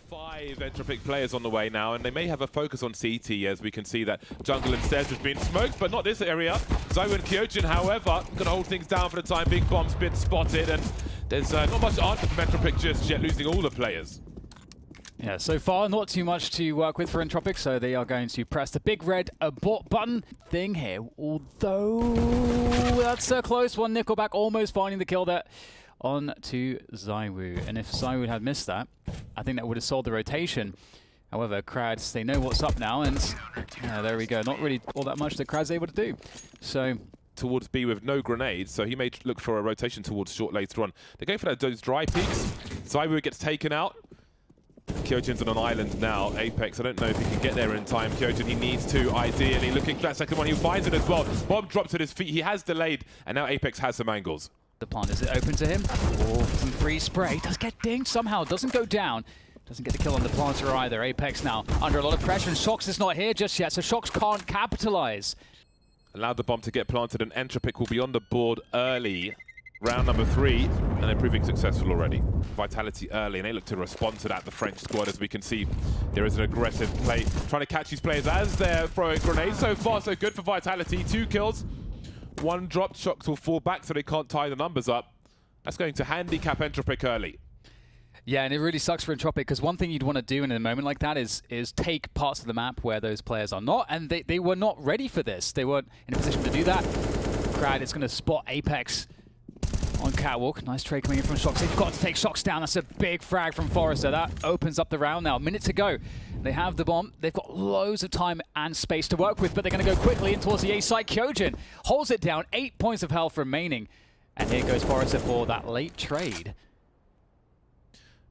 5 Entropiq players on the way now, and they may have a focus on CT, as we can see that jungle and stairs has been smoked, but not this area. Zywoo and Kyojin, however, going to hold things down for the time being. Bomb's been spotted, and there's not much answer from Entropiq just yet, losing all the players. Yeah, so far not too much to work with for Entropiq, so they are going to press the big red abort button thing here. Although that's a close one. Nickelback almost finding the kill there on to Zywoo. And if Zywoo had missed that, I think that would have solved the rotation. However, Krads, they know what's up now, and there we go. Not really all that much that Krads able to do. So towards B with no grenades, so he may look for a rotation towards short later on. They're going for those dry peaks. Zywoo gets taken out. Kyojin's on an island now. Apex, I don't know if he can get there in time. Kyojin, he needs to, ideally. Looking for that second one, he finds it as well. Bomb drops at his feet. He has delayed, and now Apex has some angles. The plant, is it open to him? Oh, some free spray. Does get dinged somehow. Doesn't go down. Doesn't get the kill on the planter either. Apex now under a lot of pressure, and Shox is not here just yet, so Shox can't capitalize. Allowed the bomb to get planted, and Entropiq will be on the board early. Round number 3, and they're proving successful already. Vitality early, and they look to respond to that, the French squad. As we can see, there is an aggressive play, trying to catch these players as they're throwing grenades. So far, so good for Vitality. 2 kills, 1 dropped. Shox will fall back, so they can't tie the numbers up. That's going to handicap Entropiq early. Yeah, and it really sucks for Entropiq, because one thing you'd want to do in a moment like that is take parts of the map where those players are not, and they were not ready for this. They weren't in a position to do that. Krad is going to spot Apex on catwalk. Nice trade coming in from Shox. They've got to take Shox down. That's a big frag from Forrester. That opens up the round now. A minute to go. They have the bomb. They've got loads of time and space to work with, but they're going to go quickly in towards the A site. Kyojin holds it down. 8 points of health remaining. And here goes Forrester for that late trade.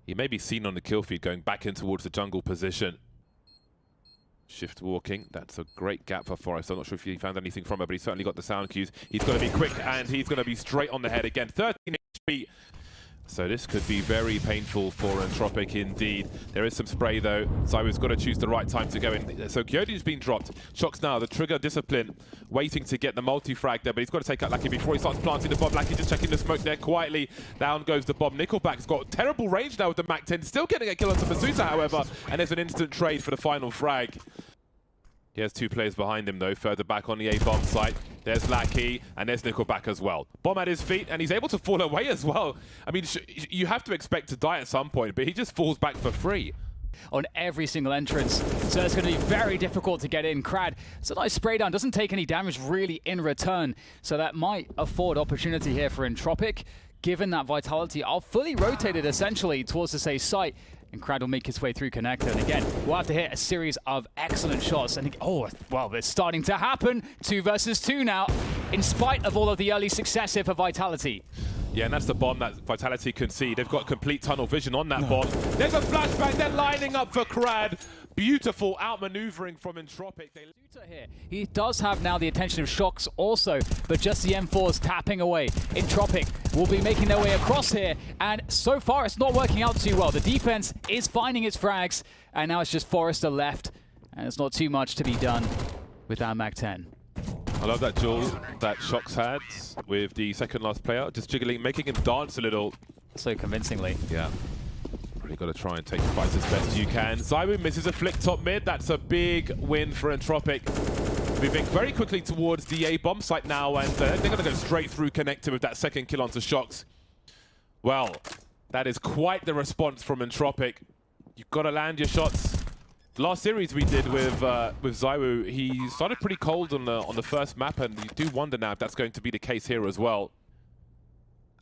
He may be seen on the kill feed going back in towards the jungle position. Shift walking, that's a great gap for Forrest. I'm not sure if he found anything from it, but he's certainly got the sound cues. He's going to be quick, and he's going to be straight on the head again. 13 HP. So this could be very painful for Entropiq indeed. There is some spray though. Zywoo's got to choose the right time to go in. So Kyojin's been dropped. Shox now, the trigger discipline, waiting to get the multi-frag there, but he's got to take out Lackey before he starts planting the bomb. Lackey just checking the smoke there quietly. Down goes the bomb. Nickelback's got terrible range now with the MAC-10. Still getting a kill onto Masuta, however, and there's an instant trade for the final frag. He has 2 players behind him, though, further back on the A-bomb site. There's Lackey, and there's Nickelback as well. Bomb at his feet, and he's able to fall away as well. I mean, you have to expect to die at some point, but he just falls back for free. On every single entrance, so it's going to be very difficult to get in. Krad, it's a nice spray down, doesn't take any damage really in return, so that might afford opportunity here for Entropiq. Given that Vitality are fully rotated, essentially, towards the A site. And Krad will make his way through connector. And again, we'll have to hit a series of excellent shots. And oh, well, it's starting to happen. 2 versus 2 now, in spite of all of the early success here for Vitality. Yeah, and that's the bomb that Vitality can see. They've got complete tunnel vision on that bomb. There's a flashback. They're lining up for Krad. Beautiful outmaneuvering from Entropiq. Here. He does have now the attention of Shox also, but just the M4's tapping away. Entropiq will be making their way across here, and so far it's not working out too well. The defense is finding its frags, and now it's just Forrester left, and it's not too much to be done with that MAC-10. I love that duel that Shox had with the second last player, just jiggling, making him dance a little. So convincingly. Yeah. You've got to try and take the fight as best you can. Zywoo misses a flick top mid. That's a big win for Entropiq. Moving very quickly towards the A-bomb site now, and they're going to go straight through connector with that second kill onto Shox. Well, that is quite the response from Entropiq. You've got to land your shots. The last series we did with Zywoo, he started pretty cold on the first map, and you do wonder now if that's going to be the case here as well.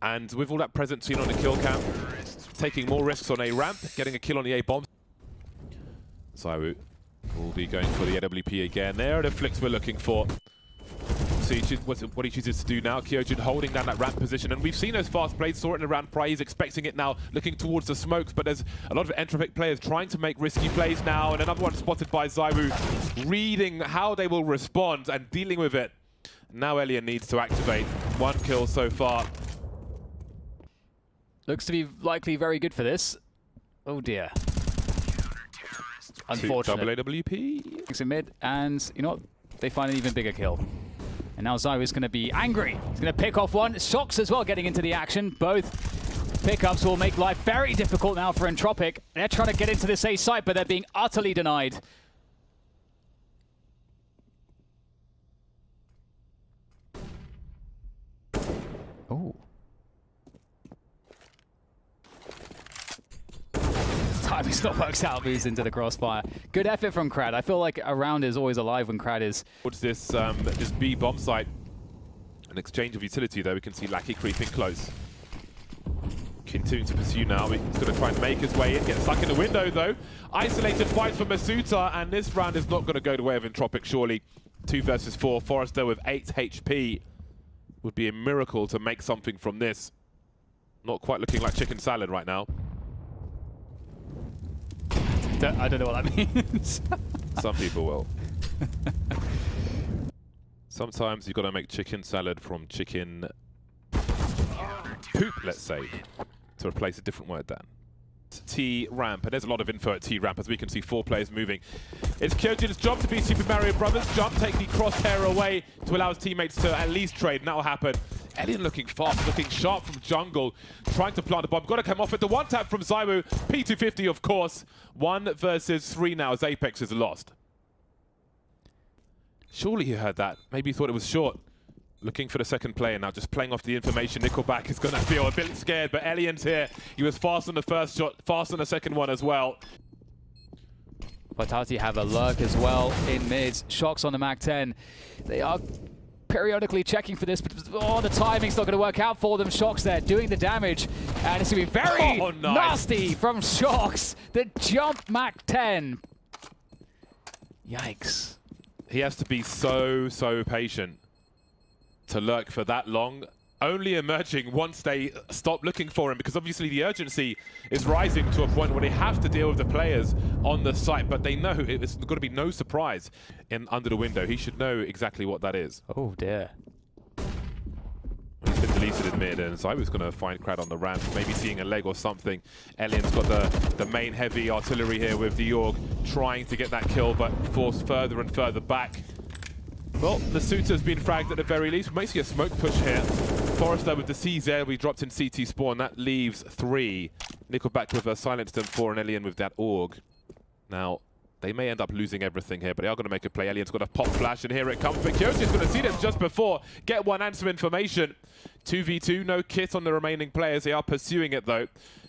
And with all that presence seen on the kill cam, taking more risks on A ramp, getting a kill on the A bomb. Zywoo will be going for the AWP again. There are the flicks we're looking for. See what he chooses to do now. Kyojin holding down that ramp position, and we've seen those fast plays. Saw it in the round prior. He's expecting it now, looking towards the smokes, but there's a lot of Entropiq players trying to make risky plays now, and another one spotted by Zywoo, reading how they will respond and dealing with it. Now Elia needs to activate. 1 kill so far. Looks to be likely very good for this. Oh dear. Unfortunate. Double AWP. Takes it mid, and you know what? They find an even bigger kill. And now Zywoo is going to be angry. He's going to pick off one. Shox as well getting into the action. Both Pickups will make life very difficult now for Entropiq. They're trying to get into this A site, but they're being utterly denied. Oh. Timing still works out, moves into the crossfire. Good effort from Krad. I feel like a round is always alive when Krad is... Towards this B bomb site. An exchange of utility though. We can see Lackey creeping close. Continuing to pursue now. He's going to try and make his way in. Get stuck in the window though. Isolated fight for Masuta, and this round is not going to go the way of Entropiq surely. 2 versus 4. Forrester with 8 HP. Would be a miracle to make something from this. Not quite looking like chicken salad right now. I don't know what that means. Some people will. Sometimes you've got to make chicken salad from chicken poop, let's say, to replace a different word, Dan. T ramp, and there's a lot of info at T ramp as we can see 4 players moving. It's Kyojin's job to be Super Mario Brothers. Jump, take the crosshair away to allow his teammates to at least trade, and that'll happen. Alien looking fast, looking sharp from jungle, trying to plant a bomb. Got to come off it. The one tap from Zywu. P250, of course. 1 versus 3 now as Apex is lost. Surely he heard that. Maybe he thought it was short. Looking for the second player now, just playing off the information. Nickelback is going to feel a bit scared, but Alien's here. He was fast on the first shot, fast on the second one as well. Vitality have a lurk as well in mids. Shocks on the Mac-10. They are periodically checking for this, but oh, the timing's not going to work out for them. Shocks there doing the damage, and it's going to be very nasty from Shocks. The jump Mac-10. Yikes. He has to be so patient to lurk for that long, only emerging once they stop looking for him, because obviously the urgency is rising to a point where they have to deal with the players on the site, but they know it's going to be no surprise in under the window. He should know exactly what that is. Oh dear. He's been deleted in mid, and so I was going to find Krad on the ramp, maybe seeing a leg or something. Elian's got the main heavy artillery here with the Org, trying to get that kill, but forced further and further back. Well, the Suitor's been fragged at the very least. We might see a smoke push here. Forrester with the CZ, we dropped in CT spawn. That leaves 3. Nickelback with a silenced and 4, and Elian with that Org. Now, they may end up losing everything here, but they are going to make a play. Elian's got a pop flash, and here it comes. But Kyoji's going to see this just before. Get one and some information. 2v2, no kit on the remaining players. They are pursuing it, though. You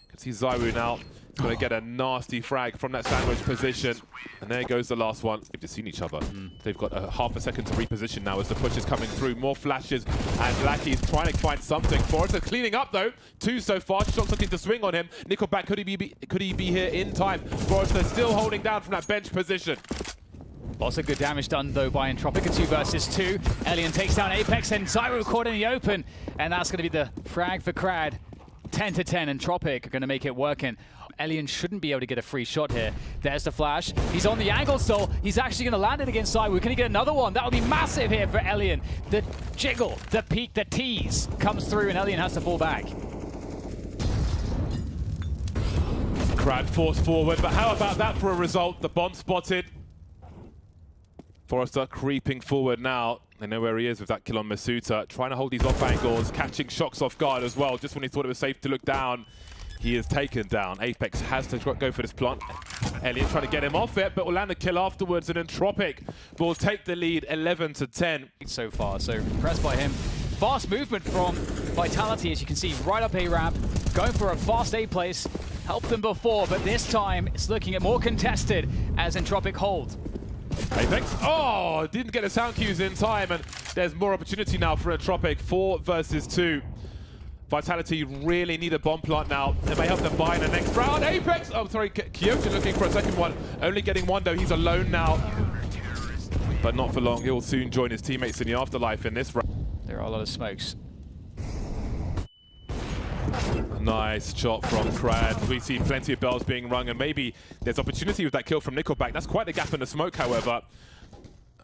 can see Zywu now. He's going to get a nasty frag from that sandwich position. And there goes the last one. They've just seen each other. They've got a half a second to reposition now as the push is coming through. More flashes, and Lackey's trying to find something. Forrester cleaning up, though. 2 so far. Shock's looking to swing on him. Nickelback, could he be here in time? Forrester still holding down from that bench position. Lots of good damage done, though, by Entropiq. 2 versus 2. Elian takes down Apex, and Zywu caught in the open. And that's going to be the frag for Krad. 10 to 10, Entropiq are going to make it working. Elian shouldn't be able to get a free shot here. There's the flash. He's on the angle still. He's actually going to land it against Zywu. Can he get another one? That would be massive here for Elian. The jiggle, the peek, the tease comes through, and Elian has to fall back. Krad forced forward, but how about that for a result? The bomb spotted. Forrester creeping forward now. They know where he is with that kill on Masuta. Trying to hold these off angles, catching Shocks off guard as well. Just when he thought it was safe to look down, he is taken down. Apex has to go for this plant. Elian trying to get him off it, but will land the kill afterwards, and Entropiq will take the lead 11 to 10. So far, so impressed by him. Fast movement from Vitality, as you can see, right up A ramp, going for a fast A place. Helped them before, but this time it's looking at more contested as Entropiq hold. Apex, oh, didn't get the sound cues in time, and there's more opportunity now for Entropiq. 4 versus 2. Vitality really need a bomb plant now. It may help them buy in the next round. Apex, oh sorry, Kyojin looking for a second one. Only getting one though, he's alone now. But not for long, he'll soon join his teammates in the afterlife in this round. There are a lot of smokes. Nice shot from Krad. We see plenty of bells being rung, and maybe there's opportunity with that kill from Nickelback. That's quite the gap in the smoke, however.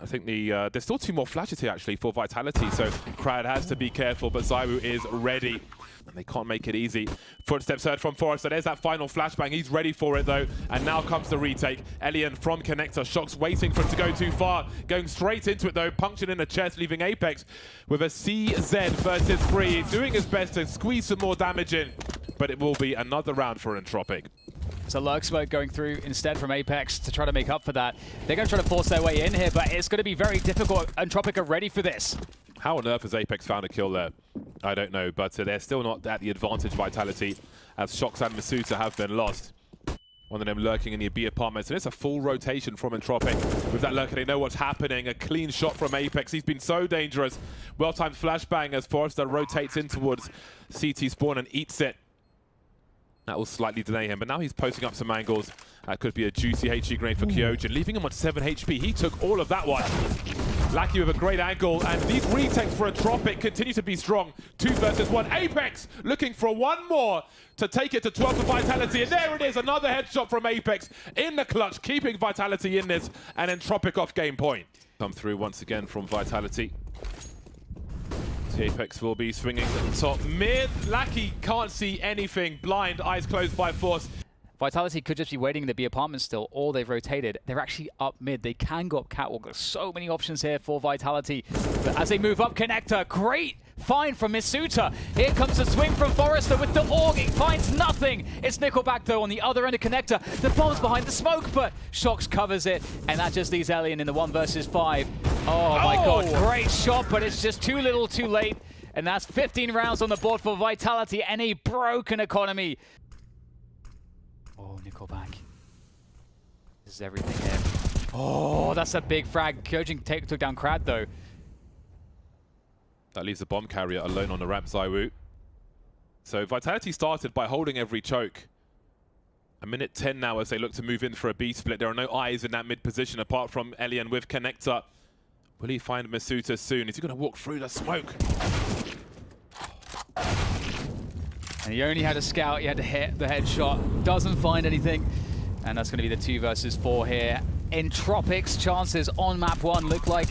I think there's still 2 more flashes here, actually, for Vitality, so Krad has to be careful, but Zywu is ready. And they can't make it easy. Footsteps heard from Forrester. There's that final flashbang. He's ready for it, though. And now comes the retake. Elian from Connector. Shocks waiting for it to go too far. Going straight into it, though. Punctured in the chest, leaving Apex with a CZ versus 3. Doing his best to squeeze some more damage in. but it will be another round for Entropiq. So Lurk Smoke going through instead from Apex to try to make up for that. They're going to try to force their way in here, but it's going to be very difficult. Entropiq are ready for this. How on earth has Apex found a kill there? I don't know, but they're still not at the advantage Vitality, as Shox and Masuta have been lost. One of them lurking in the B apartments, and it's a full rotation from Entropiq. With that lurker, they know what's happening. A clean shot from Apex. He's been so dangerous. Well-timed flashbang as Forrester rotates in towards CT spawn and eats it. That will slightly delay him, but now he's posting up some angles. That could be a juicy HG grenade for Kyojin, leaving him on 7 HP. He took all of that one. Lackey with a great angle, and these retakes for Entropiq continue to be strong. 2 versus 1. Apex looking for one more to take it to 12 for Vitality, and there it is, another headshot from Apex in the clutch, keeping Vitality in this, and Entropiq off game point. Come through once again from Vitality. Apex will be swinging to the top mid. Lackey can't see anything. Blind, eyes closed by force. Vitality could just be waiting in the B apartment still, or they've rotated. They're actually up mid. They can go up catwalk. There's so many options here for Vitality. But as they move up connector, great find from Masuta. Here comes the swing from Forrester with the AUG. He finds nothing. It's Nickelback though on the other end of connector. The bomb's behind the smoke, but Shox covers it, and that just leaves Alien in the 1 versus 5. Oh my god, great shot, but it's just too little too late. And that's 15 rounds on the board for Vitality and a broken economy. Oh, Nickelback. This is everything here. Oh, that's a big frag. Kyojin took down Krad though. That leaves the bomb carrier alone on the ramp, ZywOo. So Vitality started by holding every choke. A minute 10 now as they look to move in for a B split. There are no eyes in that mid position apart from Elian with connector. Will he find Masuta soon? Is he going to walk through the smoke? And he only had a scout, he had to hit the headshot. Doesn't find anything. And that's going to be the 2 versus 4 here. Entropiq's chances on map 1 look like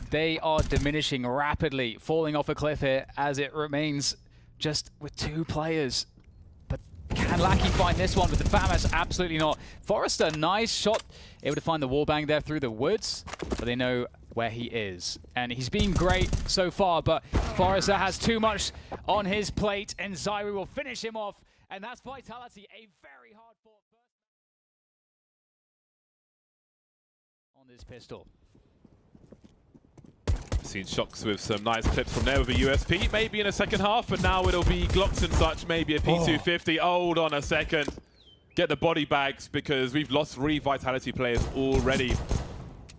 they are diminishing rapidly, falling off a cliff here as it remains just with 2 players. But can Lackey find this one with the FAMAS? Absolutely not. Forrester, nice shot. Able to find the wallbang there through the woods, but they know where he is. And he's been great so far, but Forrester has too much on his plate, and ZywOo will finish him off. And that's Vitality, a very hard-fought first on this pistol. Seen Shox with some nice clips from there with a USP, maybe in a second half, but now it'll be Glocks and such, maybe a P250. Hold on a second. Get the body bags, because we've lost 3 Vitality players already.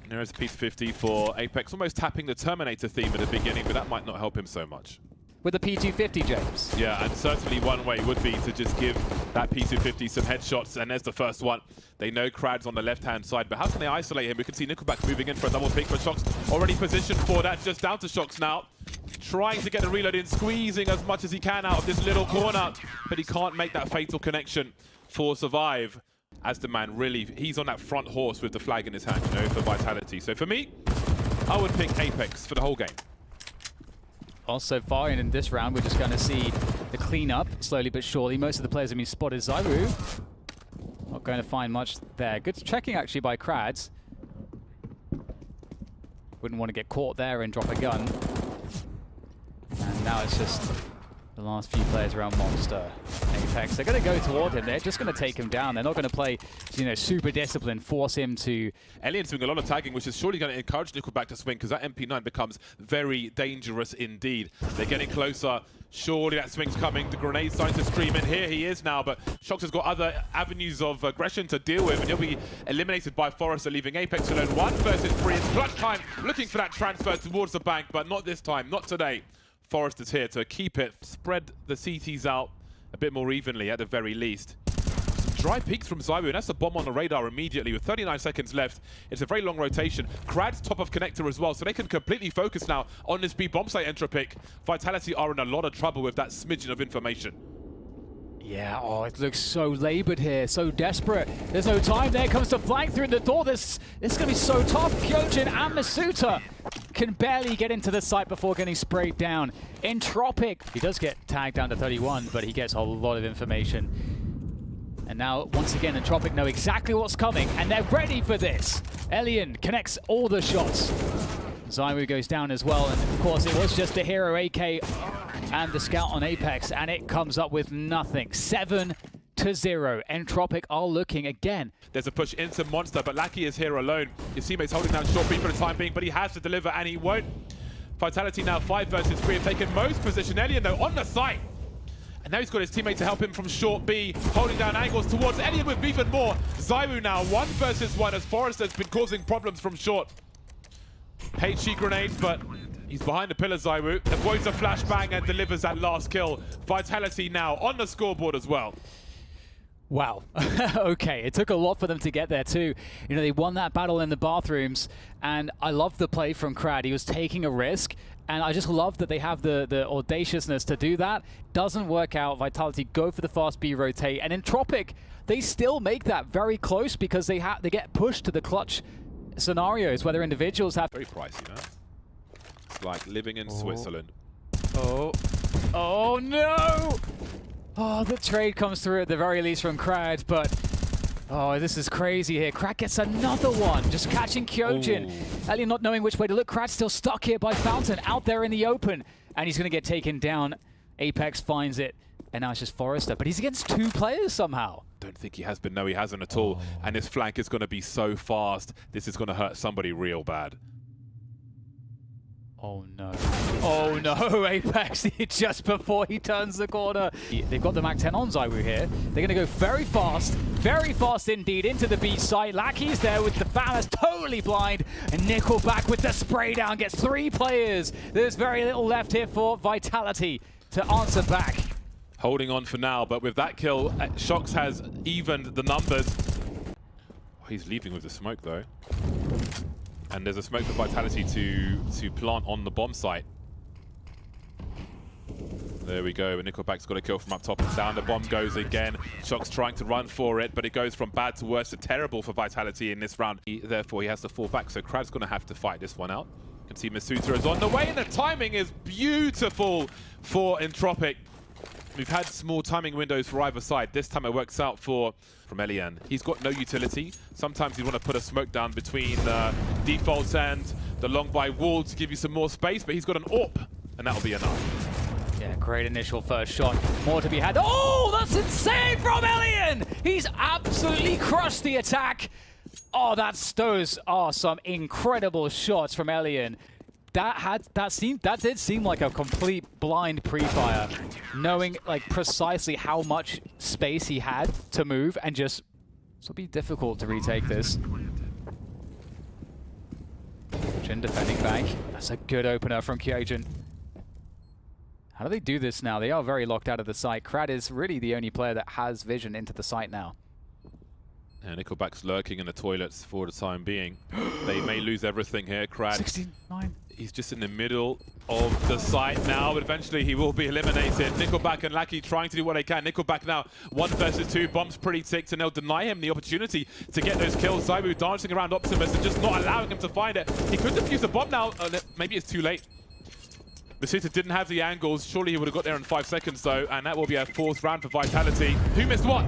And there is a P250 for Apex, almost tapping the Terminator theme at the beginning, but that might not help him so much. With the P250, James. Yeah, and certainly one way would be to just give that P250 some headshots, and there's the first one. They know Krad's on the left-hand side, but how can they isolate him? We can see Nickelback moving in for a double pick, but Shox already positioned for that. Just down to Shox now. Trying to get the reload in, squeezing as much as he can out of this little corner, but he can't make that fatal connection for Survive. As the man really, he's on that front horse with the flag in his hand, you know, for Vitality. So for me, I would pick Apex for the whole game. Also far in this round, we're just going to see the cleanup slowly but surely. Most of the players have been spotted. ZywOo not going to find much there. Good checking actually by Krads. Wouldn't want to get caught there and drop a gun. And now it's just the last few players around Monster. Apex, they're going to go toward him. They're just going to take him down. They're not going to play, you know, super disciplined, force him to... Elian's doing a lot of tagging, which is surely going to encourage Nickelback to swing, because that MP9 becomes very dangerous indeed. They're getting closer. Surely that swing's coming. The grenade's starting to stream in. Here he is now, but Shox has got other avenues of aggression to deal with, and he'll be eliminated by Forrester, leaving Apex alone. 1 versus 3. It's clutch time, looking for that transfer towards the bank, but not this time, not today. Forrester's here to keep it, spread the CTs out a bit more evenly at the very least. Some dry peaks from ZywOo, and that's a bomb on the radar immediately with 39 seconds left. It's a very long rotation. Krad's top of connector as well, so they can completely focus now on this B bomb site. Entropiq. Vitality are in a lot of trouble with that smidgen of information. Yeah, oh, it looks so labored here, so desperate. There's no time. There comes the flank through the door. This is going to be so tough. Kyojin and Masuta can barely get into the site before getting sprayed down. Entropiq, he does get tagged down to 31, but he gets a lot of information. And now, once again, Entropiq know exactly what's coming, and they're ready for this. Elian connects all the shots. ZywOo goes down as well, and of course, it was just the hero AK and the scout on Apex, and it comes up with nothing. 7-0. Entropiq are looking again. There's a push into Monster, but Lackey is here alone. His teammates holding down short B for the time being, but he has to deliver, and he won't. Vitality now 5 versus 3 have taken most position. Elian, though, on the site. And now he's got his teammate to help him from short B, holding down angles towards Elian with even more. ZywOo now 1 versus 1 as Forrester's been causing problems from short. HG grenades, but he's behind the pillar, ZywOo. Avoids a flashbang and delivers that last kill. Vitality now on the scoreboard as well. Wow. Okay, it took a lot for them to get there too. You know, they won that battle in the bathrooms, and I love the play from Crad. He was taking a risk, and I just love that they have the audaciousness to do that. Doesn't work out. Vitality go for the fast B rotate, and Entropiq, they still make that very close because they get pushed to the clutch scenarios, whether individuals have... Very pricey, man. It's like living in Switzerland. Oh no! Oh, the trade comes through at the very least from Crad, but oh, this is crazy here. Crad gets another one, just catching Kyojin. Elian not knowing which way to look. Crad's still stuck here by Fountain, out there in the open, and he's going to get taken down. Apex finds it, and now it's just Forrester, but he's against 2 players somehow. Don't think he has been. No, he hasn't at all. And his flank is going to be so fast. This is going to hurt somebody real bad. Oh no. Oh no, Apex just before he turns the corner. They've got the MAC-10 on ZywOo here. They're going to go very fast indeed into the B site. Lackey's there with the Phalanx totally blind, and Nickelback with the spray down gets 3 players. There's very little left here for Vitality to answer back. Holding on for now, but with that kill, Shox has evened the numbers. Oh, he's leaving with the smoke though. And there's a smoke for Vitality to plant on the bomb site. There we go. Nickelback's got a kill from up top and down. The bomb goes again. Shox trying to run for it, but it goes from bad to worse to terrible for Vitality in this round. Therefore, he has to fall back. So Krad's going to have to fight this one out. You can see Masuta is on the way, and the timing is beautiful for Entropiq. We've had small timing windows for either side. This time it works out from Elian. He's got no utility. Sometimes you want to put a smoke down between defaults and the long by wall to give you some more space, but he's got an AWP, and that'll be enough. Yeah, great initial first shot. More to be had. Oh, that's insane from Elian! He's absolutely crushed the attack. Oh, those are some incredible shots from Elian. That did seem like a complete blind pre-fire, knowing like precisely how much space he had to move, and just it'll be difficult to retake this. Kyojin defending bank. That's a good opener from Kyojin. How do they do this now? They are very locked out of the site. Crad is really the only player that has vision into the site now. Yeah, Nickelback's lurking in the toilets for the time being. They may lose everything here. Crad. 69. He's just in the middle of the site now, but eventually he will be eliminated. Nickelback and Lackey trying to do what they can. Nickelback now 1 versus 2. Bomb's pretty ticked, and they'll deny him the opportunity to get those kills. ZywOo dancing around Optimus and just not allowing him to find it. He could defuse the bomb now. Maybe it's too late. Masuta didn't have the angles. Surely he would have got there in 5 seconds though, and that will be a 4th round for Vitality. Who missed what?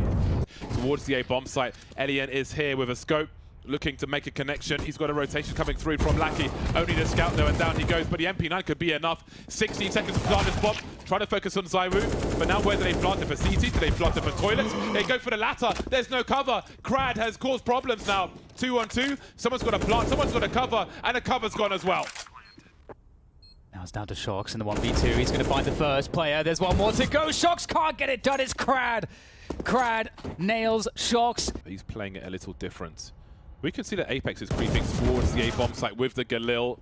Towards the A bomb site. Elian is here with a scope, looking to make a connection. He's got a rotation coming through from Lackey. Only the scout though, and down he goes. But the MP9 could be enough. 16 seconds to plant this bomb. Trying to focus on ZywOo. But now where do they plant it? For CT? Do they plant it for toilets? They go for the latter. There's no cover. Crad has caused problems now. 2 on 2. Someone's got to plant, someone's got to cover, and the cover's gone as well. Now it's down to Shox in the 1v2. He's going to find the first player. There's one more to go. Shox can't get it done. It's Crad. Crad nails Shox. He's playing it a little different. We can see that Apex is creeping towards the A-bomb site with the Galil.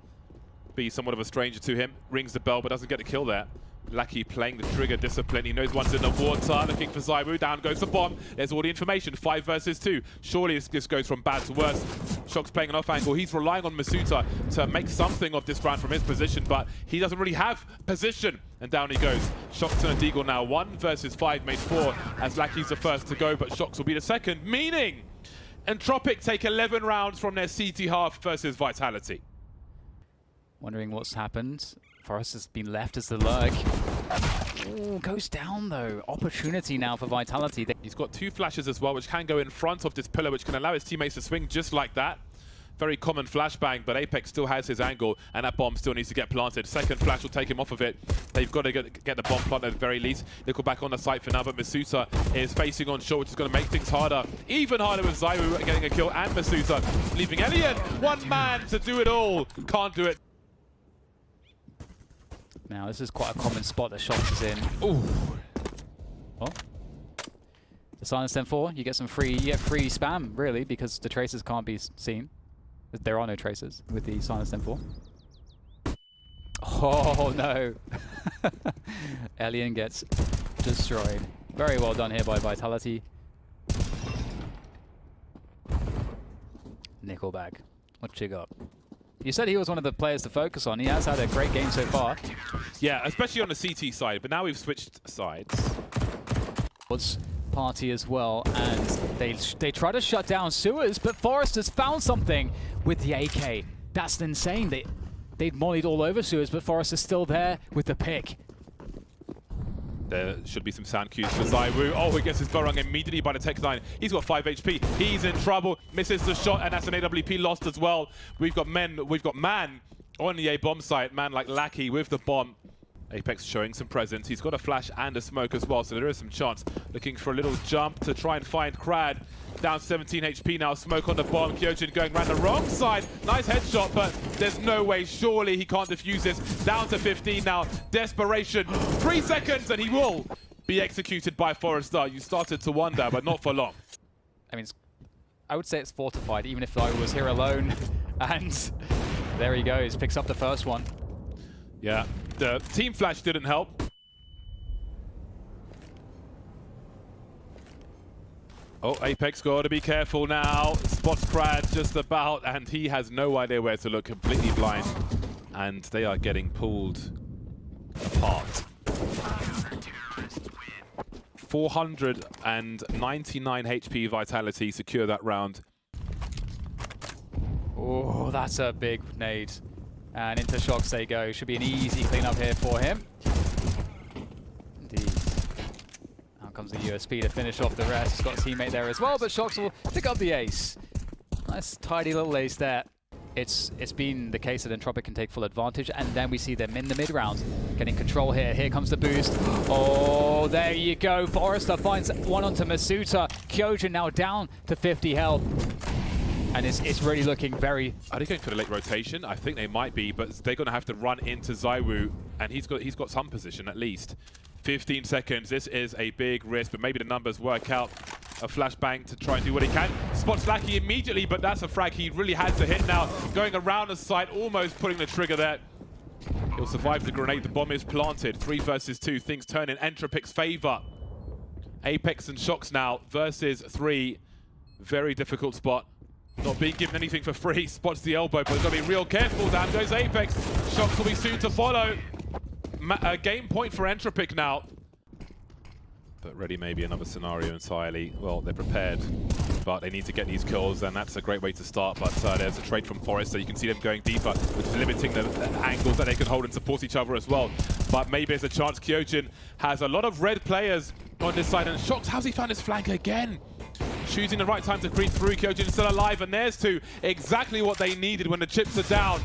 Be somewhat of a stranger to him. Rings the bell, but doesn't get a kill there. Lackey playing the trigger discipline. He knows one's in the water. Looking for ZywOo. Down goes the bomb. There's all the information. 5 versus 2. Surely this goes from bad to worse. Shox playing an off angle. He's relying on Masuta to make something of this round from his position, but he doesn't really have position. And down he goes. Shox and a Deagle now. 1 versus 5 made 4 as Lackey's the first to go, but Shox will be the second, meaning Entropiq take 11 rounds from their CT half versus Vitality. Wondering what's happened. Forrest has been left as the lurk. Ooh, goes down though. Opportunity now for Vitality. He's got 2 flashes as well, which can go in front of this pillar, which can allow his teammates to swing just like that. very common flashbang, but Apex still has his angle, and that bomb still needs to get planted. Second flash will take him off of it. They've got to get the bomb planted at the very least. Nickel back on the site for now, but Masuta is facing on short, which is going to make things harder. Even harder with Zaiwu getting a kill, and Masuta leaving Alien. One man to do it all. Can't do it. Now, this is quite a common spot that Shox is in. Ooh. Oh. The Silence 10-4, you get free spam, really, because the traces can't be seen. There are no traces with the Silence 10-4. Oh, no. Alien gets destroyed. Very well done here by Vitality. Nickelback, what you got? You said he was one of the players to focus on. He has had a great game so far. Yeah, especially on the CT side, but now we've switched sides. What's party as well, and they try to shut down sewers, but Forrest has found something with the AK. That's insane. They'd mollied all over sewers, but Forrest is still there with the pick. There should be some sound cues for Zaiwu. Oh, he gets his burung immediately by the Tech9. He's got 5 HP. He's in trouble. Misses the shot, and that's an AWP lost as well. We've got man on the A bomb site. Man like Lackey with the bomb. Apex showing some presence. He's got a flash and a smoke as well, so there is some chance. Looking for a little jump to try and find Krad. Down 17 HP now. Smoke on the bomb. Kyojin going around the wrong side. Nice headshot, but there's no way. Surely he can't defuse this. Down to 15 now. Desperation. 3 seconds, and he will be executed by Forrester. You started to wonder, but not for long. I mean, I would say it's fortified, even if I was here alone. And there he goes. Picks up the first one. Yeah, the team flash didn't help. Oh, Apex got to be careful now. Spots Krad just about, and he has no idea where to look, completely blind. And they are getting pulled apart. 499 HP Vitality secure that round. Oh, that's a big nade. And into Shox they go. Should be an easy cleanup here for him. Indeed. Now comes the USP to finish off the rest. He's got a teammate there as well, but Shox will pick up the ace. Nice tidy little ace there. It's been the case that Entropiq can take full advantage, and then we see them in the mid-round getting control here. Here comes the boost. Oh, there you go. Forrester finds one onto Masuta. Kyojin now down to 50 health. And it's really looking very... Are they going for the late rotation? I think they might be, but they're going to have to run into Zaiwu, and he's got some position at least. 15 seconds. This is a big risk, but maybe the numbers work out. A flashbang to try and do what he can. Spots Lackey immediately, but that's a frag he really had to hit now. Going around the site, almost putting the trigger there. He'll survive the grenade. The bomb is planted. 3 versus 2. Things turn in Entropiq's favor. Apex and Shox now versus 3. Very difficult spot. Not being given anything for free. Spots the elbow, but he's got to be real careful. Down goes Apex. Shox will be soon to follow. A game point for Entropiq now. But ready maybe another scenario entirely. Well, they're prepared, but they need to get these kills, and that's a great way to start. But there's a trade from Forrest, so you can see them going deeper, which is limiting the angles that they can hold and support each other as well. But maybe there's a chance. Kyojin has a lot of red players on this side, and Shox, how's he found his flank again? Choosing the right time to creep through. Kyojin still alive, and there's 2. Exactly what they needed when the chips are down.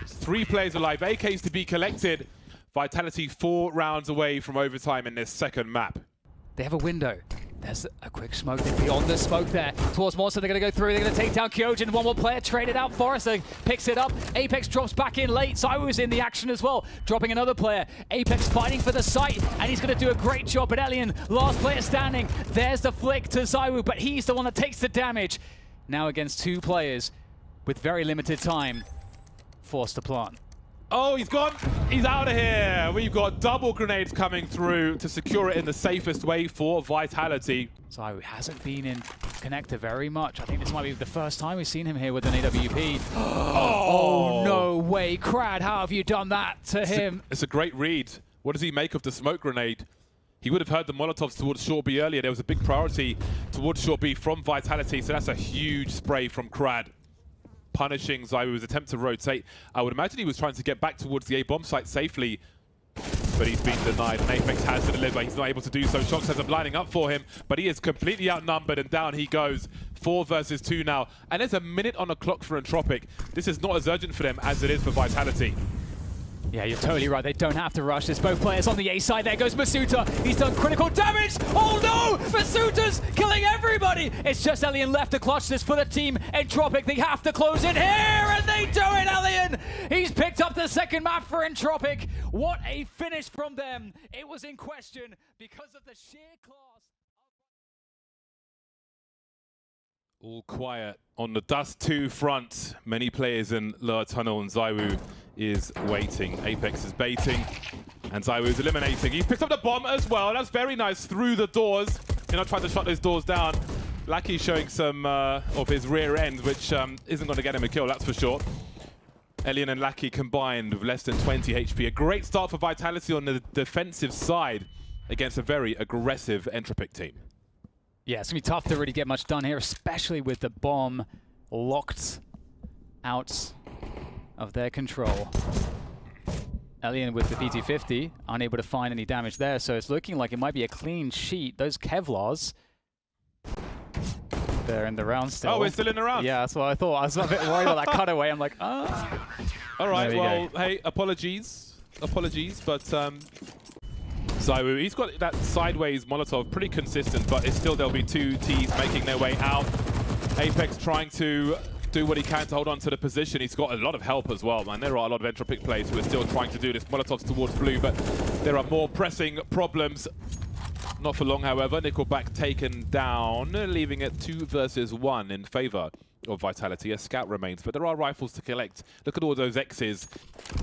3 players alive. AKs to be collected. Vitality 4 rounds away from overtime in this second map. They have a window. There's a quick smoke. They're beyond the smoke there. Towards Monster, they're going to go through. They're going to take down Kyojin. One more player traded out. Forrester picks it up. Apex drops back in late. Zaiwu's in the action as well, dropping another player. Apex fighting for the site, and he's going to do a great job. But Alien, last player standing. There's the flick to Zaiwu, but he's the one that takes the damage. Now against 2 players with very limited time. Forced to plant. Oh, he's gone. He's out of here. We've got double grenades coming through to secure it in the safest way for Vitality. Zaiwu hasn't been in connector very much. I think this might be the first time we've seen him here with an AWP. Oh, no way. Krad, how have you done that to him? It's a great read. What does he make of the smoke grenade? He would have heard the Molotovs towards short B earlier. There was a big priority towards short B from Vitality, so that's a huge spray from Krad. Punishing Zaiwu's attempt to rotate. I would imagine he was trying to get back towards the A bomb site safely. but he's been denied, and Apex has to deliver. He's not able to do so. Shox has them lining up for him, but he is completely outnumbered, and down he goes. 4 versus 2 now, and there's a minute on the clock for Entropiq. This is not as urgent for them as it is for Vitality. Yeah, you're totally right. They don't have to rush this. Both players on the A side. There goes Masuta. He's done critical damage. Oh no! Masuta's killing everybody. It's just Elian left to clutch this for the team. Entropiq, they have to close in here, and they do it, Elian! He's picked up the second map for Entropiq. What a finish from them. It was in question because of the sheer class. All quiet on the Dust 2 front. Many players in lower tunnel, and ZywOo is waiting. Apex is baiting, and ZywOo is eliminating. He picked up the bomb as well. That's very nice through the doors. You're not trying to shut those doors down. Lackey showing some of his rear end, which isn't going to get him a kill, that's for sure. Elian and Lackey combined with less than 20 HP. A great start for Vitality on the defensive side against a very aggressive Entropiq team. Yeah, it's going to be tough to really get much done here, especially with the bomb locked out of their control. Elian with the PT-50, unable to find any damage there, so it's looking like it might be a clean sheet. Those Kevlars, they're in the round still. Oh, we're still in the round? Yeah, that's what I thought. I was a bit worried about that cutaway. I'm like, ah. All right, well, hey, apologies, but ZywOo, he's got that sideways Molotov pretty consistent, but it's still there'll be 2 Ts making their way out. Apex trying to do what he can to hold on to the position. He's got a lot of help as well, man. There are a lot of Entropiq players who are still trying to do this. Molotovs towards blue, but there are more pressing problems. Not for long, however. Nickelback taken down, leaving it 2 versus 1 in favor of Vitality. A scout remains, but there are rifles to collect. Look at all those X's.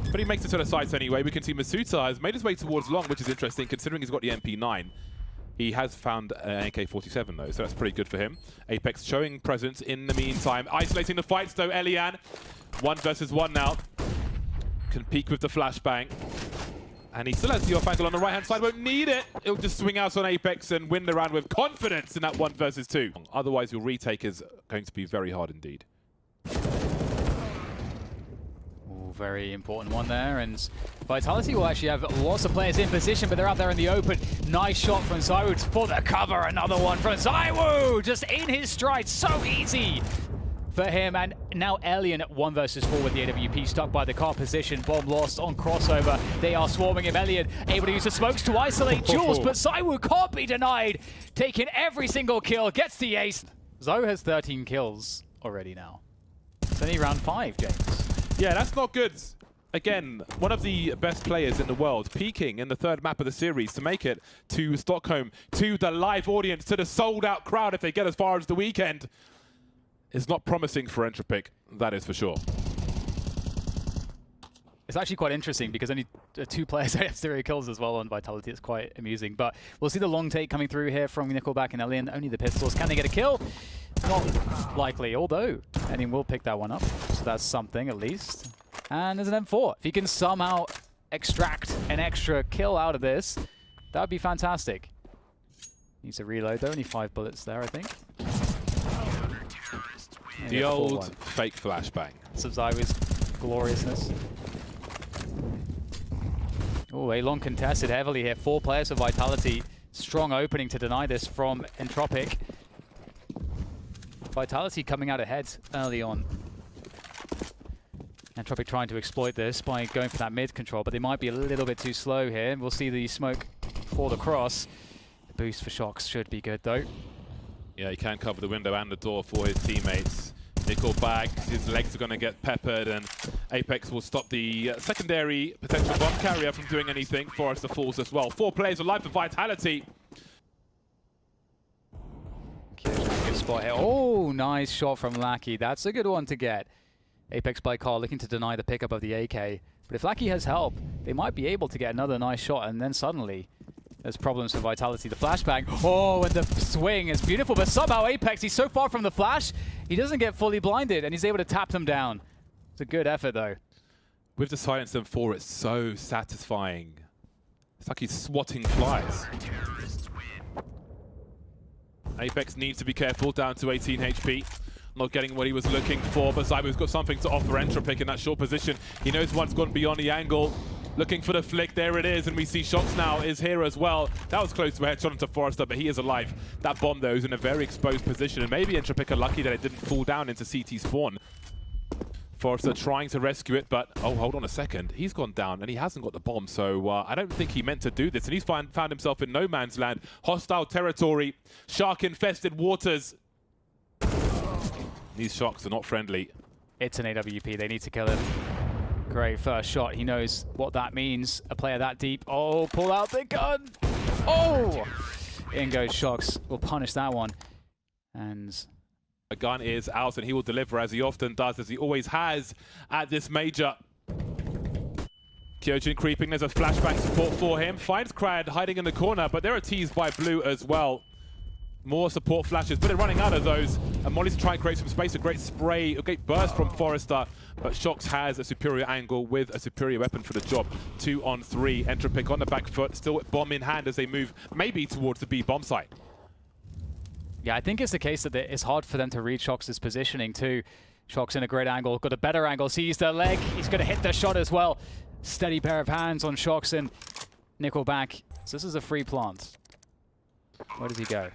But he makes it to the sights anyway. We can see Masuta has made his way towards long, which is interesting considering he's got the MP9. He has found an AK-47 though, so that's pretty good for him. Apex showing presence in the meantime. Isolating the fights though, Elian. 1 versus 1 now. Can peek with the flashbang. And he still has the off angle on the right-hand side, won't need it. He'll just swing out on Apex and win the round with confidence in that 1 versus 2. Otherwise, your retake is going to be very hard indeed. Ooh, very important one there, and Vitality will actually have lots of players in position, but they're out there in the open. Nice shot from ZywOo for the cover. Another one from ZywOo, just in his stride, so easy for him. And now Elian at 1 versus 4 with the AWP, stuck by the car position. Bomb lost on crossover. They are swarming him. Elian able to use the smokes to isolate Jules, but ZywOo can't be denied. Taking every single kill, gets the ace. ZywOo has 13 kills already now. It's only round 5, James. Yeah, that's not good. Again, one of the best players in the world, peaking in the 3rd map of the series to make it to Stockholm, to the live audience, to the sold-out crowd if they get as far as the weekend. It's not promising for Entropiq, that is for sure. It's actually quite interesting because only 2 players have 0 kills as well on Vitality. It's quite amusing. But we'll see the long take coming through here from Nickelback and Elian. Only the pistols. Can they get a kill? Not likely, although Elian will pick that one up. So that's something at least. And there's an M4. If he can somehow extract an extra kill out of this, that would be fantastic. Needs to reload though. Only 5 bullets there, I think. The old fake flashbang. Some ZywOo's gloriousness. Oh, a long contested heavily here. 4 players for Vitality. Strong opening to deny this from Entropiq. Vitality coming out ahead early on. Entropiq trying to exploit this by going for that mid control, but they might be a little bit too slow here. We'll see the smoke for the cross. The boost for Shox should be good though. Yeah, he can cover the window and the door for his teammates. Nickelback, his legs are going to get peppered, and Apex will stop the secondary potential bomb carrier from doing anything. Forrester falls as well. 4 players alive for Vitality. Good spot here. Oh, nice shot from Lackey. That's a good one to get. Apex by car looking to deny the pickup of the AK. But if Lackey has help, they might be able to get another nice shot, and then suddenly there's problems for Vitality. The flashbang. Oh, and the swing is beautiful, but somehow Apex, he's so far from the flash, he doesn't get fully blinded, and he's able to tap them down. It's a good effort, though. With the silence M4, it's so satisfying. It's like he's swatting flies. Apex needs to be careful, down to 18 HP. Not getting what he was looking for, but ZywOo's got something to offer Entropiq in that short position. He knows one's gone beyond the angle. Looking for the flick, there it is, and we see Shox now is here as well. That was close to a headshot into Forrester, but he is alive. That bomb, though, is in a very exposed position, and maybe Entropiq are lucky that it didn't fall down into CT spawn. Forrester trying to rescue it, but, oh, hold on a second. He's gone down, and he hasn't got the bomb, so I don't think he meant to do this, and he's found himself in no man's land. Hostile territory, shark-infested waters. These Shox are not friendly. It's an AWP, they need to kill him. Great first shot. He knows what that means. A player that deep. Oh, pull out the gun. Oh! In goes Shox. We'll punish that one. And the gun is out, and he will deliver as he often does, as he always has at this major. Kyojin creeping. There's a flashback support for him. Finds Crad hiding in the corner, but there are teased by Blue as well. More support flashes, but they're running out of those. And Molly's trying to create some space. A great spray, a great burst from Forrester. But Shox has a superior angle with a superior weapon for the job. 2 on 3. Entropiq on the back foot, still with bomb in hand as they move maybe towards the B bomb site. Yeah, I think it's the case that it's hard for them to read Shox's positioning too. Shox in a great angle, got a better angle, sees the leg. He's going to hit the shot as well. Steady pair of hands on Shox and Nickelback. So this is a free plant. Where does he go?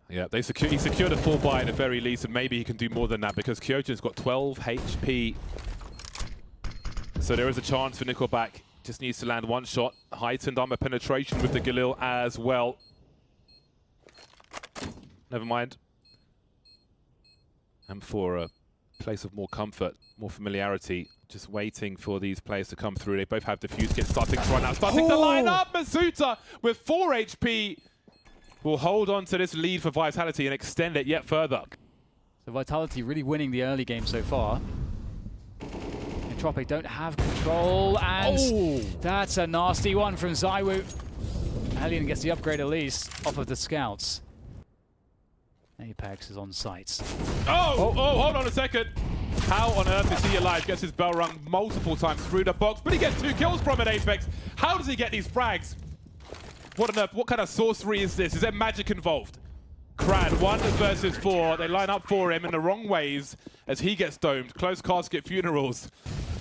Yeah, he secured a full buy at the very least, and maybe he can do more than that because Kyojin's got 12 HP. So there is a chance for Nickelback. Just needs to land one shot. Heightened armor penetration with the Galil as well. Never mind. And for a place of more comfort, more familiarity, just waiting for these players to come through. They both have defuse kits starting to run out. Starting to line up! Masuta with 4 HP. Will hold on to this lead for Vitality and extend it yet further. So Vitality really winning the early game so far. Entropiq don't have control, and that's a nasty one from ZywOo. Alien gets the upgrade at least off of the scouts. Apex is on site. Oh, hold on a second. How on earth is he alive? Gets his bell rung multiple times through the box, but he gets 2 kills from it, Apex. How does he get these frags? What on earth? What kind of sorcery is this? Is there magic involved? Crad, 1 versus 4. They line up for him in the wrong ways as he gets domed. Close casket funerals.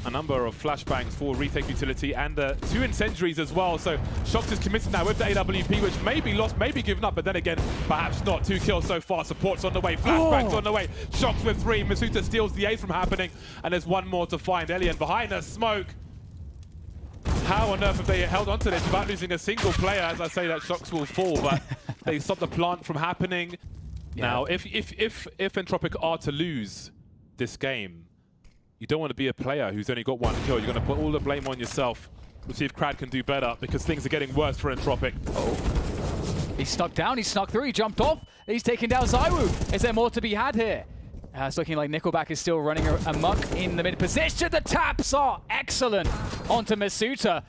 A number of flashbangs for retake utility and 2 incendiaries as well. So Shox is committed now with the AWP, which may be lost, may be given up, but then again, perhaps not. 2 kills so far. Support's on the way. Flashbangs on the way. Shox with 3. Masuta steals the ace from happening, and there's 1 more to find. Alien behind the smoke. How on earth have they held on to this without losing a single player? As I say, that Shox will fall, but they stop the plant from happening. Yeah. Now, if Entropiq are to lose this game, you don't want to be a player who's only got 1 kill. You're going to put all the blame on yourself. We'll see if Crad can do better, because things are getting worse for Entropiq. Oh. He's snuck down, he snuck through, he jumped off, he's taken down ZywOo. Is there more to be had here? It's looking like Nickelback is still running amok in the mid position. The taps are excellent onto Masuta.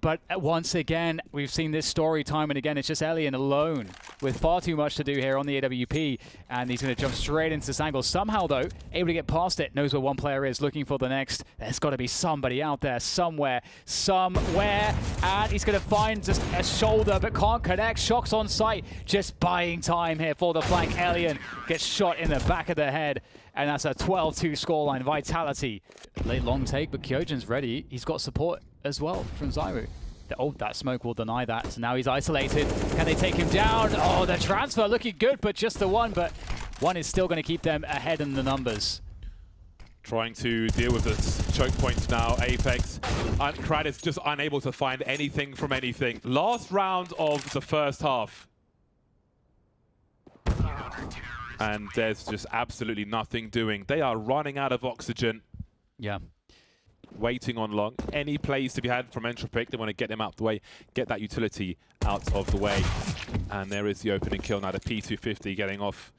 But once again, we've seen this story time and again. It's just Alien alone with far too much to do here on the AWP. And he's going to jump straight into this angle. Somehow, though, able to get past it. Knows where one player is, looking for the next. There's got to be somebody out there somewhere. And he's going to find just a shoulder, but can't connect. Shox on site. Just buying time here for the flank. Alien gets shot in the back of the head. And that's a 12-2 scoreline. Vitality. Late long take, but Kyojin's ready. He's got support as well from ZywOo. Oh, that smoke will deny that. So now he's isolated. Can they take him down? Oh, the transfer looking good, but just the one. But one is still going to keep them ahead in the numbers. Trying to deal with the choke points now, Apex. Crad is just unable to find anything from anything. Last round of the first half. And there's just absolutely nothing doing. They are running out of oxygen. Yeah. Waiting on long. Any plays to be had from Entropiq. They want to get them out the way, get that utility out of the way. And there is the opening kill now. The P250 getting off.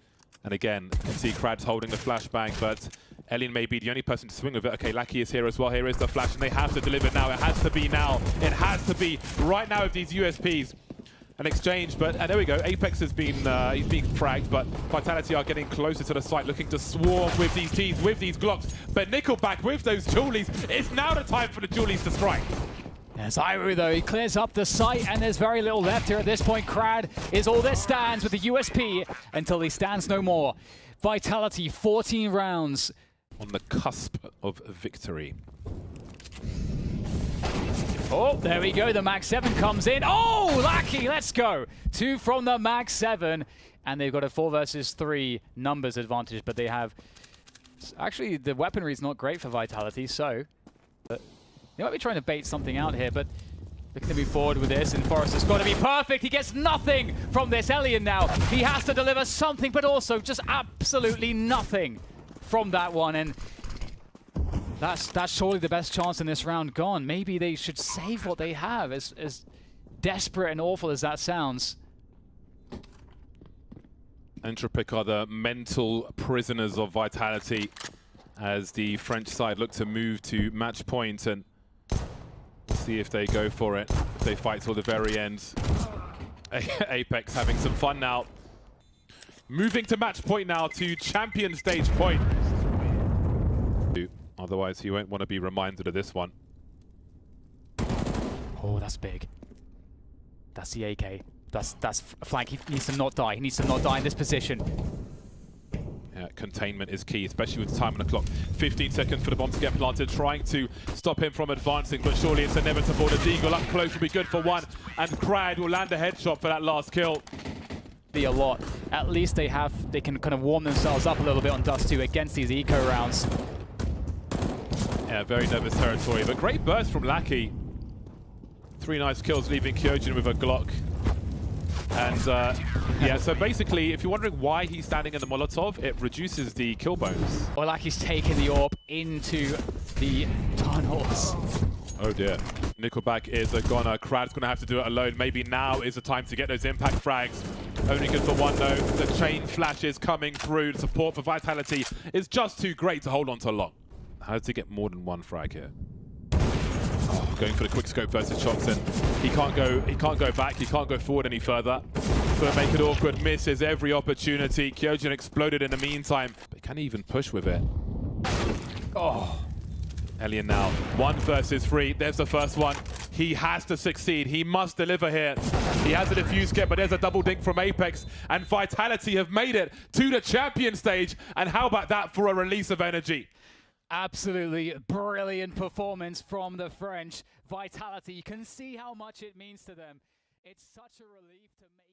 And again, you can see Krad's holding the flashbang, but Alien may be the only person to swing with it. Okay, Lackey is here as well. Here is the flash, and they have to deliver now. It has to be now. It has to be right now with these USPs. An exchange, but there we go. Apex has been he's being fragged, but Vitality are getting closer to the site, looking to swarm with these teams, with these Glocks. But Nickelback with those Julies. It's now the time for the Julies to strike. There's ZywOo though, he clears up the site and there's very little left here at this point. Crad is all that stands with the USP until he stands no more. Vitality, 14 rounds. On the cusp of victory. Oh, there we go. The Mag 7 comes in. Oh, Lackey, let's go. 2 from the Mag 7. And they've got a 4 versus 3 numbers advantage, but they have... Actually, the weaponry is not great for Vitality, so... They might be trying to bait something out here, but looking to move forward with this, and Forrest has got to be perfect. He gets nothing from this Elian now. He has to deliver something, but also just absolutely nothing from that one. And that's surely the best chance in this round gone. Maybe they should save what they have, as desperate and awful as that sounds. Entropiq are the mental prisoners of Vitality as the French side look to move to match point and see if they go for it, if they fight till the very end. Apex having some fun now. Moving to match point now to champion stage point. Otherwise, you won't want to be reminded of this one. Oh, that's big. That's the AK. That's a flank. He needs to not die. He needs to not die in this position. Yeah, containment is key, especially with time on the clock. 15 seconds for the bomb to get planted, trying to stop him from advancing, but surely it's inevitable. The Deagle up close will be good for one, and Krad will land a headshot for that last kill. Be a lot. At least they can kind of warm themselves up a little bit on Dust 2 against these eco rounds. Yeah, very nervous territory, but great burst from Lackey. 3 nice kills, leaving Kyojin with a Glock. And yeah, so basically, if you're wondering why he's standing in the Molotov, it reduces the kill bonus. Or like he's taking the AWP into the tunnels. Oh dear. Nickelback is a goner. Krad's gonna have to do it alone. Maybe now is the time to get those impact frags. Only good for one though. The chain flashes coming through. The support for Vitality is just too great to hold on to long. How does he get more than one frag here? Going for the quick scope versus Chokson. He can't go back, he can't go forward any further. Gonna make it awkward, misses every opportunity. Kyojin exploded in the meantime, but can he even push with it? Oh. Elian now, 1 versus 3. There's the first one. He has to succeed, he must deliver here. He has a defuse kit, but there's a double dink from Apex, and Vitality have made it to the champion stage. And how about that for a release of energy? Absolutely brilliant performance from the French. Vitality, you can see how much it means to them. It's such a relief to make